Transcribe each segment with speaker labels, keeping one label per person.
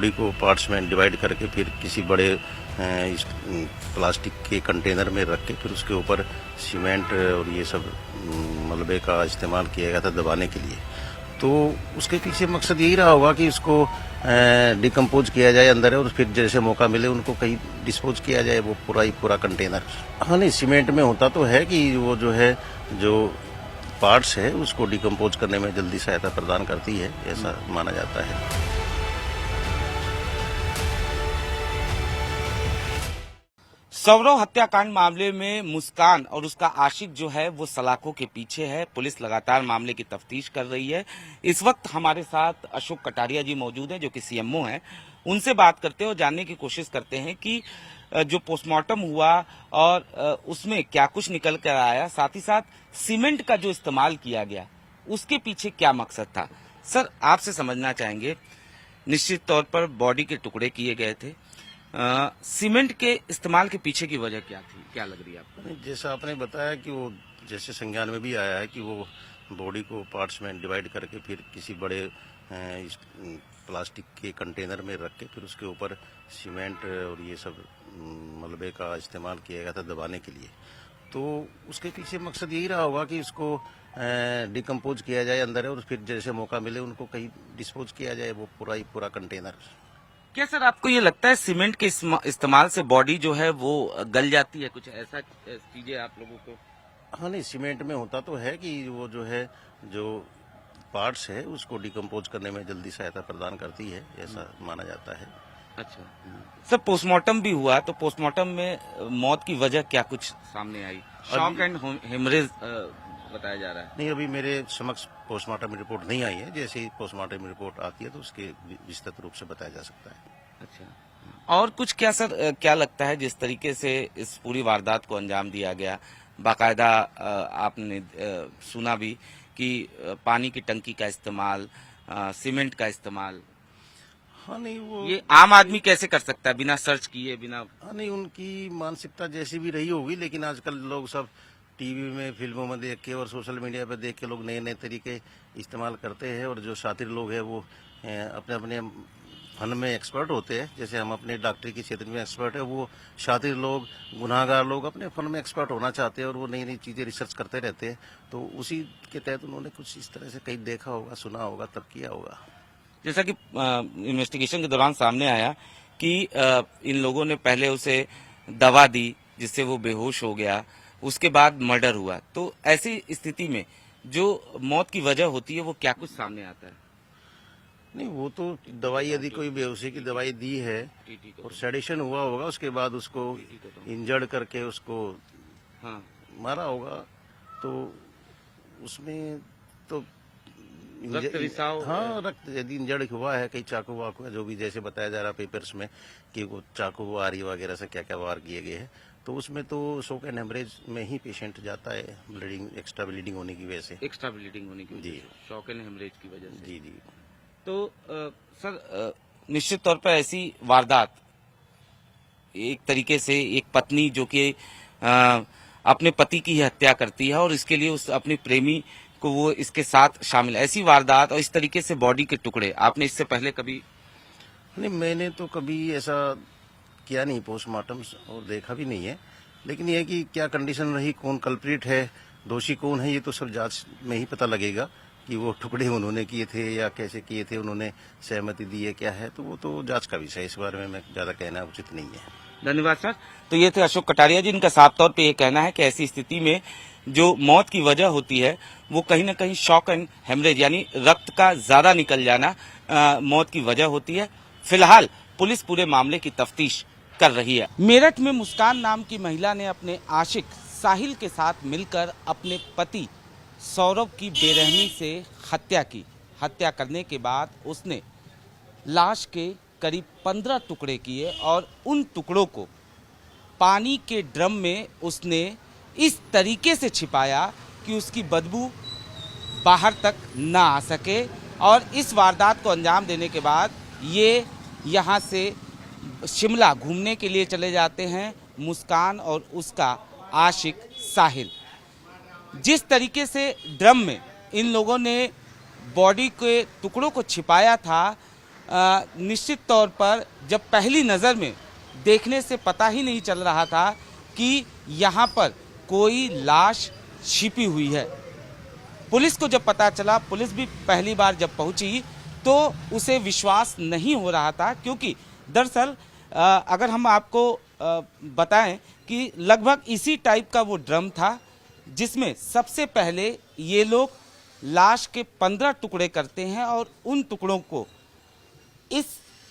Speaker 1: Body को parts में divide करके फिर किसी बड़े प्लास्टिक के कंटेनर में रख के फिर उसके ऊपर सीमेंट और ये सब मलबे का इस्तेमाल किया गया था दबाने के लिए। तो उसके पीछे मकसद यही रहा होगा कि उसको डिकम्पोज किया जाए अंदर और फिर जैसे मौका मिले उनको कहीं डिस्पोज किया जाए वो पूरा कंटेनर। हाँ नहीं, सीमेंट में होता तो है कि वो जो पार्ट्स है उसको डिकम्पोज करने में जल्दी सहायता प्रदान करती है, ऐसा माना जाता है।
Speaker 2: सौरव हत्याकांड मामले में मुस्कान और उसका आशिक जो है वो सलाखों के पीछे है। पुलिस लगातार मामले की तफ्तीश कर रही है। इस वक्त हमारे साथ अशोक कटारिया जी मौजूद हैं जो कि सीएमओ हैं। उनसे बात करते हैं और जानने की कोशिश करते हैं कि जो पोस्टमार्टम हुआ और उसमें क्या कुछ निकल कर आया, साथ ही साथ सीमेंट का जो इस्तेमाल किया गया उसके पीछे क्या मकसद था। सर, आपसे समझना चाहेंगे, निश्चित तौर पर बॉडी के टुकड़े किए गए थे, सीमेंट के इस्तेमाल के पीछे की वजह क्या थी, क्या लग रही है आपको?
Speaker 1: जैसा आपने बताया कि वो जैसे संज्ञान में भी आया है कि वो बॉडी को पार्ट्स में डिवाइड करके फिर किसी बड़े प्लास्टिक के कंटेनर में रख के फिर उसके ऊपर सीमेंट और ये सब मलबे का इस्तेमाल किया गया था दबाने के लिए। तो उसके पीछे मकसद यही रहा होगा कि उसको डिकम्पोज किया जाए अंदर और फिर जैसे मौका मिले उनको कहीं डिस्पोज किया जाए वो पूरा कंटेनर।
Speaker 2: क्या सर आपको ये लगता है सीमेंट के इस्तेमाल से बॉडी जो है वो गल जाती है, कुछ ऐसा चीजें आप लोगों को?
Speaker 1: हाँ नहीं, सीमेंट में होता तो है कि वो जो पार्ट्स है उसको डिकम्पोज करने में जल्दी सहायता प्रदान करती है, ऐसा माना जाता है।
Speaker 2: अच्छा सर, पोस्टमार्टम भी हुआ तो पोस्टमार्टम में मौत की वजह क्या कुछ सामने आई? शॉक एंड हेमरेज बताया जा रहा है।
Speaker 1: नहीं, अभी मेरे समक्ष पोस्टमार्टम रिपोर्ट नहीं आई है। जैसे ही पोस्टमार्टम रिपोर्ट आती है तो उसके विस्तृत रूप से बताया जा सकता है।
Speaker 2: अच्छा, और कुछ क्या सर, क्या लगता है जिस तरीके से इस पूरी वारदात को अंजाम दिया गया, बाकायदा आपने सुना भी कि पानी की टंकी का इस्तेमाल, सीमेंट का इस्तेमाल?
Speaker 1: हाँ नहीं, वो
Speaker 2: ये आम आदमी कैसे कर सकता है बिना सर्च किए, बिना?
Speaker 1: हाँ नहीं, उनकी मानसिकता जैसी भी रही होगी, लेकिन आजकल लोग सब टीवी में, फिल्मों में देख के और सोशल मीडिया पर देख के लोग नए नए तरीके इस्तेमाल करते हैं। और जो शातिर लोग हैं वो अपने अपने फन में एक्सपर्ट होते हैं। जैसे हम अपने डॉक्टरी के क्षेत्र में एक्सपर्ट है, वो शातिर लोग, गुनाहगार लोग अपने फन में एक्सपर्ट होना चाहते हैं और वो नई नई चीजें रिसर्च करते रहते हैं। तो उसी के तहत उन्होंने कुछ इस तरह से कहीं देखा होगा, सुना होगा, तब किया होगा।
Speaker 2: जैसा कि इन्वेस्टिगेशन के दौरान सामने आया कि इन लोगों ने पहले उसे दवा दी जिससे वो बेहोश हो गया, उसके बाद मर्डर हुआ। तो ऐसी स्थिति में जो मौत की वजह होती है वो क्या कुछ सामने आता है?
Speaker 1: नहीं, वो तो दवाई, यदि कोई बेहोशी की दवाई दी है और सेडेशन हुआ होगा, उसके बाद उसको इंजर्ड करके उसको मारा होगा, तो उसमें तो
Speaker 2: रक्त रिसाव,
Speaker 1: हाँ, रक्त यदि इंजर्ड हुआ है, कहीं चाकू वाकू जो भी जैसे बताया जा रहा पेपर्स में कि वो चाकू वारी वगैरह से क्या क्या वार किए गए हैं, तो उसमें तो शॉक एंड हेमरेज में ही पेशेंट जाता है, ब्लीडिंग, एक्स्ट्रा ब्लीडिंग होने की वजह से।
Speaker 2: एक्स्ट्रा ब्लीडिंग होने की वजह से, शॉक एंड हेमरेज की वजह से।
Speaker 1: जी जी।
Speaker 2: तो सर, निश्चित तौर पर ऐसी वारदात, एक तरीके से एक पत्नी जो कि अपने पति की हत्या करती है और इसके लिए उस अपने प्रेमी को वो इसके साथ शामिल, ऐसी वारदात और इस तरीके से बॉडी के टुकड़े, आपने इससे पहले कभी?
Speaker 1: नहीं, मैंने तो कभी ऐसा किया नहीं पोस्टमार्टम और देखा भी नहीं है। लेकिन यह कि क्या कंडीशन रही, कौन कल्प्रिट है, दोषी कौन है, ये तो सब जांच में ही पता लगेगा कि वो टुकड़े उन्होंने किए थे या कैसे किए थे, उन्होंने सहमति दी है, क्या है, तो वो तो जांच का विषय है। इस बारे में मैं ज्यादा कहना उचित नहीं है।
Speaker 2: धन्यवाद सर। तो ये थे अशोक कटारिया जी, इनका साफ तौर पे ये कहना है कि ऐसी स्थिति में जो मौत की वजह होती है वो कहीं ना कहीं शॉक एंड हेमरेज यानी रक्त का ज्यादा निकल जाना मौत की वजह होती है। फिलहाल पुलिस पूरे मामले की तफ्तीश कर रही है। मेरठ में मुस्कान नाम की महिला ने अपने आशिक साहिल के साथ मिलकर अपने पति सौरव की बेरहमी से हत्या की। हत्या करने के बाद उसने लाश के करीब 15 टुकड़े किए और उन टुकड़ों को पानी के ड्रम में उसने इस तरीके से छिपाया कि उसकी बदबू बाहर तक ना आ सके। और इस वारदात को अंजाम देने के बाद ये यहाँ से शिमला घूमने के लिए चले जाते हैं मुस्कान और उसका आशिक साहिल। जिस तरीके से ड्रम में इन लोगों ने बॉडी के टुकड़ों को छिपाया था निश्चित तौर पर जब पहली नज़र में देखने से पता ही नहीं चल रहा था कि यहाँ पर कोई लाश छिपी हुई है। पुलिस को जब पता चला, पुलिस भी पहली बार जब पहुंची तो उसे विश्वास नहीं हो रहा था, क्योंकि दरअसल अगर हम आपको बताएं कि लगभग इसी टाइप का वो ड्रम था जिसमें सबसे पहले ये लोग लाश के 15 टुकड़े करते हैं और उन टुकड़ों को इस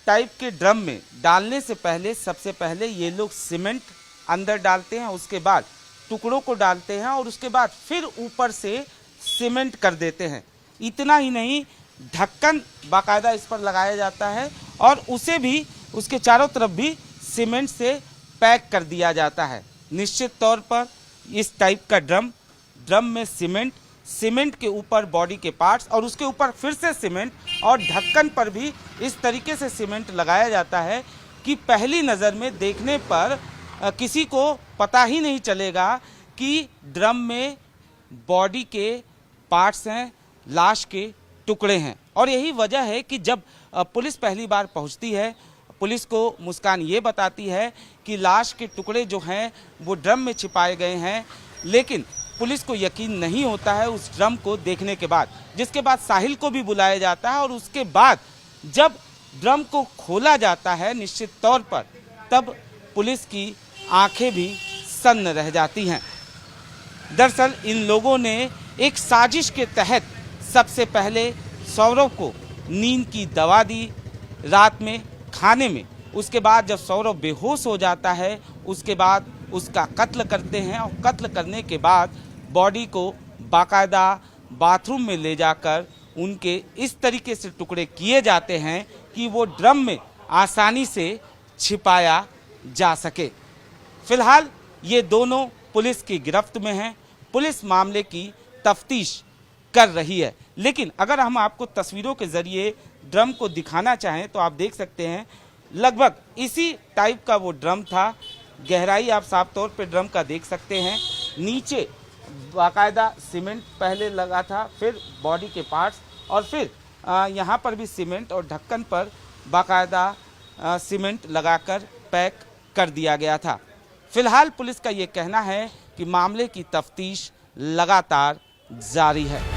Speaker 2: टाइप के ड्रम में डालने से पहले सबसे पहले ये लोग सीमेंट अंदर डालते हैं, उसके बाद टुकड़ों को डालते हैं और उसके बाद फिर ऊपर से सीमेंट कर देते हैं। इतना ही नहीं, ढक्कन बाकायदा इस पर लगाया जाता है और उसे भी, उसके चारों तरफ भी सीमेंट से पैक कर दिया जाता है। निश्चित तौर पर इस टाइप का ड्रम में सीमेंट के ऊपर बॉडी के पार्ट्स और उसके ऊपर फिर से सीमेंट और ढक्कन पर भी इस तरीके से सीमेंट लगाया जाता है कि पहली नज़र में देखने पर किसी को पता ही नहीं चलेगा कि ड्रम में बॉडी के पार्ट्स हैं, लाश के टुकड़े हैं। और यही वजह है कि जब पुलिस पहली बार पहुंचती है, पुलिस को मुस्कान ये बताती है कि लाश के टुकड़े जो हैं वो ड्रम में छिपाए गए हैं, लेकिन पुलिस को यकीन नहीं होता है उस ड्रम को देखने के बाद, जिसके बाद साहिल को भी बुलाया जाता है और उसके बाद जब ड्रम को खोला जाता है निश्चित तौर पर तब पुलिस की आंखें भी सन्न रह जाती हैं। दरअसल इन लोगों ने एक साजिश के तहत सबसे पहले सौरव को नींद की दवा दी रात में खाने में, उसके बाद जब सौरव बेहोश हो जाता है उसके बाद उसका कत्ल करते हैं और कत्ल करने के बाद बॉडी को बाकायदा बाथरूम में ले जाकर उनके इस तरीके से टुकड़े किए जाते हैं कि वो ड्रम में आसानी से छिपाया जा सके। फिलहाल ये दोनों पुलिस की गिरफ्त में हैं, पुलिस मामले की तफ्तीश कर रही है। लेकिन अगर हम आपको तस्वीरों के जरिए ड्रम को दिखाना चाहें तो आप देख सकते हैं लगभग इसी टाइप का वो ड्रम था। गहराई आप साफ तौर पे ड्रम का देख सकते हैं, नीचे बाकायदा सीमेंट पहले लगा था, फिर बॉडी के पार्ट्स और फिर यहाँ पर भी सीमेंट और ढक्कन पर बाकायदा सीमेंट लगाकर पैक कर दिया गया था। फिलहाल पुलिस का ये कहना है कि मामले की तफ्तीश लगातार जारी है।